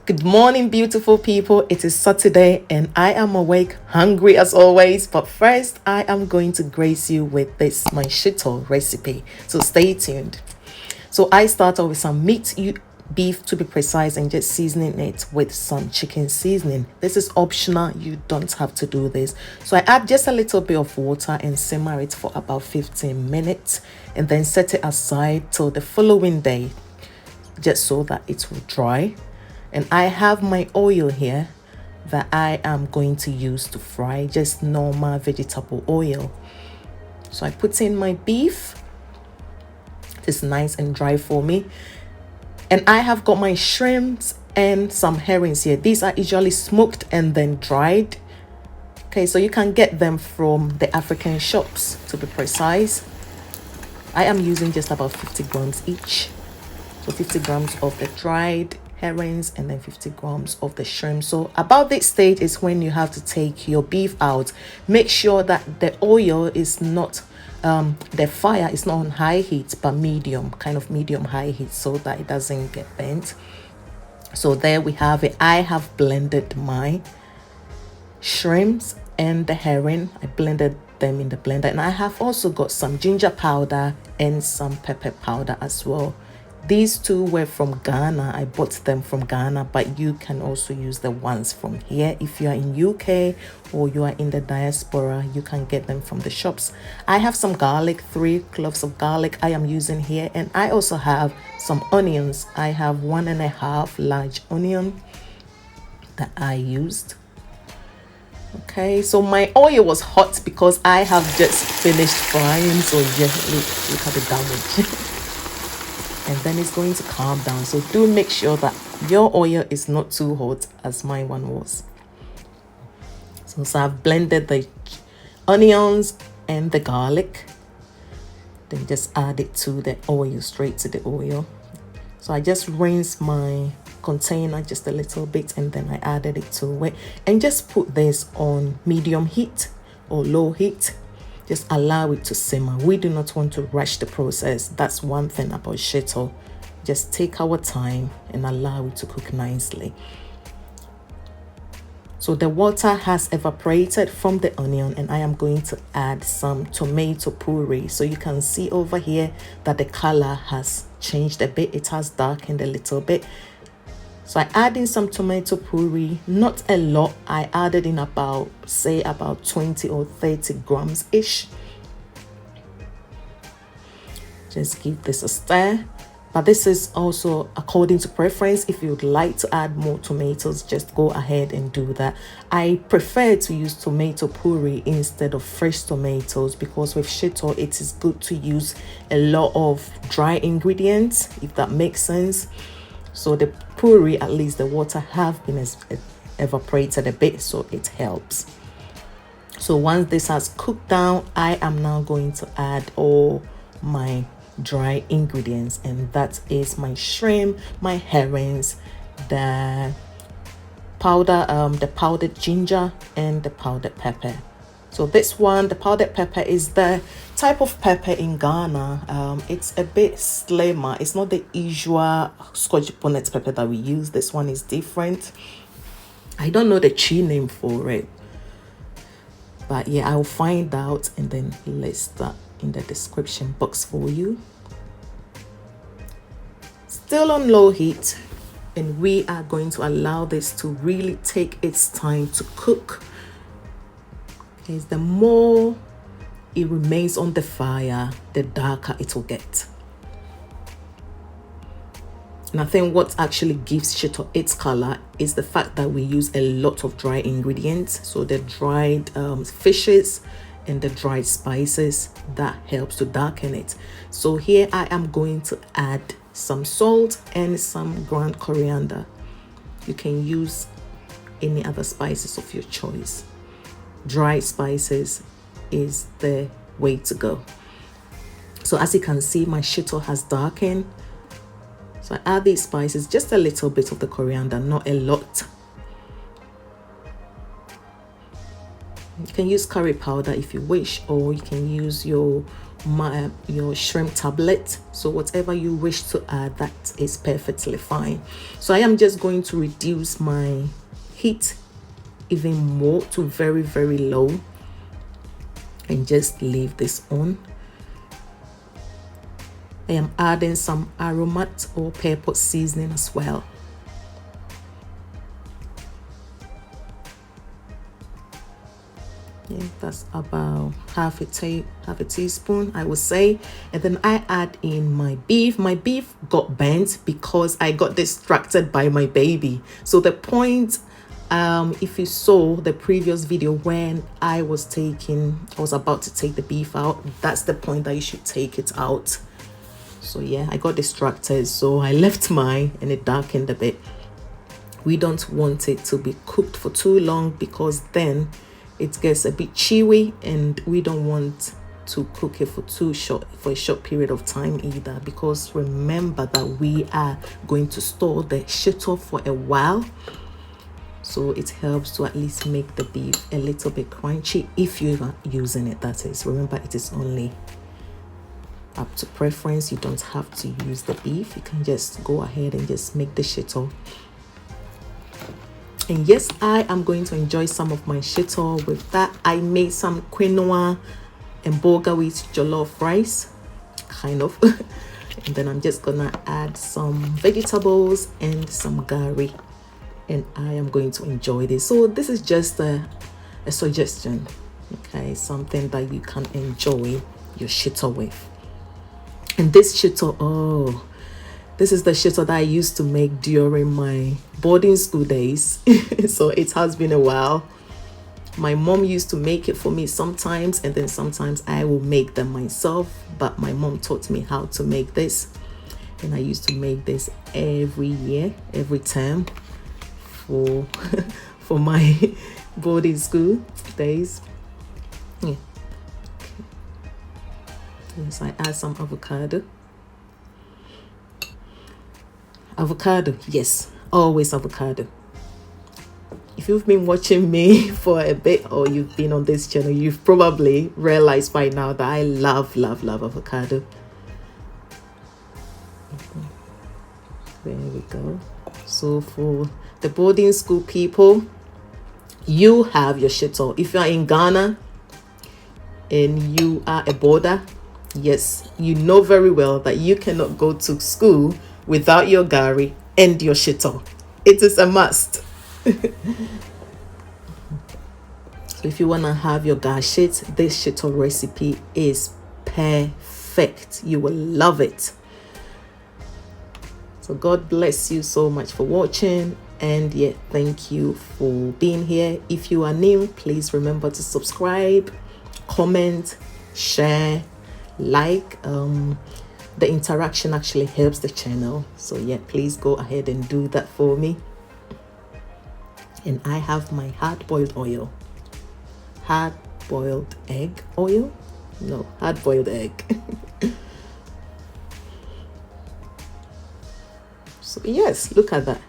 Good morning, beautiful people. It is Saturday and I am awake, hungry as always. But first, I am going to grace you with this, my Shito recipe. So stay tuned. So I start off with some beef to be precise, and just seasoning it with some chicken seasoning. This is optional. You don't have to do this. So I add just a little bit of water and simmer it for about 15 minutes and then set it aside till the following day, just so that it will dry. And I have my oil here that I am going to use to fry, just normal vegetable oil. So I put in my beef. It's nice and dry for me. And I have got my shrimps and some herrings here. These are usually smoked and then dried. Okay, so you can get them from the African shops, to be precise. I am using just about 50 grams each. So 50 grams of the dried herrings and then 50 grams of the shrimp. So about this stage is when you have to take your beef out. Make sure that the oil is not the fire is not on high heat but medium, kind of medium high heat, so that it doesn't get burnt. So there we have it. I have blended my shrimps and the herring. I blended them in the blender, and I have also got some ginger powder and some pepper powder as well. These two were from Ghana. I bought them from Ghana, but you can also use the ones from here. If you are in UK or you are in the diaspora, you can get them from the shops. I have some garlic, 3 cloves of garlic I am using here, and I also have some onions. I have 1.5 large onion that I used. Okay, so my oil was hot because I have just finished frying. So yeah, look at the damage. And then it's going to calm down. So do make sure that your oil is not too hot as my one was. So I've blended the onions and the garlic. Then just add it to the oil, straight to the oil. So I just rinsed my container just a little bit and then I added it to it. And just put this on medium heat or low heat. Just allow it to simmer. We do not want to rush the process. That's one thing about Shito. Just take our time and allow it to cook nicely. So the water has evaporated from the onion, and I am going to add some tomato puree. So you can see over here that the color has changed a bit. It has darkened a little bit. So I add in some tomato puree, not a lot. I added in about 20 or 30 grams ish. Just give this a stir. But this is also according to preference. If you would like to add more tomatoes, just go ahead and do that. I prefer to use tomato puree instead of fresh tomatoes, because with Shito it is good to use a lot of dry ingredients, if that makes sense. So the puree, at least the water have been evaporated a bit, so it helps. So once this has cooked down, I am now going to add all my dry ingredients, and that is my shrimp, my herrings, the powdered ginger and the powdered pepper. So this one, the powdered pepper, is the type of pepper in Ghana. It's a bit slimmer. It's not the usual Scotch bonnet pepper that we use. This one is different. I don't know the tree name for it, but yeah, I'll find out and then list that in the description box for you. Still on low heat, and we are going to allow this to really take its time to cook. Is the more it remains on the fire, the darker it will get. And I think what actually gives Shito its color is the fact that we use a lot of dry ingredients. So the dried fishes and the dried spices, that helps to darken it. So here I am going to add some salt and some ground coriander. You can use any other spices of your choice. Dry spices is the way to go. So as you can see, my Shito has darkened. So I add these spices, just a little bit of the coriander, not a lot. You can use curry powder if you wish, or you can use your your shrimp tablet. So whatever you wish to add, that is perfectly fine. So I am just going to reduce my heat even more to very, very low and just leave this on. I am adding some aromat or pepper seasoning as well. Yeah, that's about half a teaspoon, I would say. And then I add in my beef. My beef got burnt because I got distracted by my baby. So the point, if you saw the previous video when I was about to take the beef out, that's the point that you should take it out. So yeah, I got distracted, so I left mine and it darkened a bit. We don't want it to be cooked for too long because then it gets a bit chewy, and we don't want to cook it for a short period of time either, because remember that we are going to store the shito for a while. So it helps to at least make the beef a little bit crunchy if you are using it, that is. Remember, it is only up to preference. You don't have to use the beef. You can just go ahead and just make the shito. And yes, I am going to enjoy some of my shito with that. I made some quinoa and bulgur wheat jollof rice, kind of. And then I'm just gonna add some vegetables and some gari, and I am going to enjoy this. So this is just a suggestion, okay? Something that you can enjoy your shito with. And this shito, oh, this is the shito that I used to make during my boarding school days. So it has been a while. My mom used to make it for me sometimes, and then sometimes I will make them myself. But my mom taught me how to make this, and I used to make this every year, every term for for my boarding school days. Yeah. Yes, I add some avocado. Avocado, yes, always avocado. If you've been watching me for a bit, or you've been on this channel, you've probably realized by now that I love avocado. There we go. So for the boarding school people, you have your shito. If you are in Ghana and you are a boarder, yes, you know very well that you cannot go to school without your gari and your shito. It is a must. So if you want to have your gashit, this shito recipe is perfect. You will love it. So God bless you so much for watching, and yeah, thank you for being here. If you are new, please remember to subscribe, comment, share, like. The interaction actually helps the channel, so yeah, please go ahead and do that for me. And I have my hard-boiled oil. Hard-boiled egg oil? No, hard-boiled egg. So yes, look at that.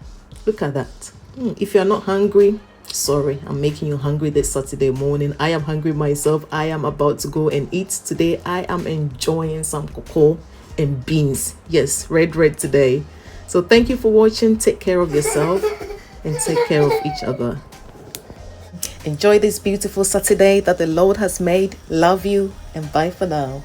Look at that. If you're not hungry, sorry, I'm making you hungry this Saturday morning. I am hungry myself. I am about to go and eat today. I am enjoying some cocoa and beans. Yes, red today. So thank you for watching. Take care of yourself and take care of each other. Enjoy this beautiful Saturday that the Lord has made. Love you, and bye for now.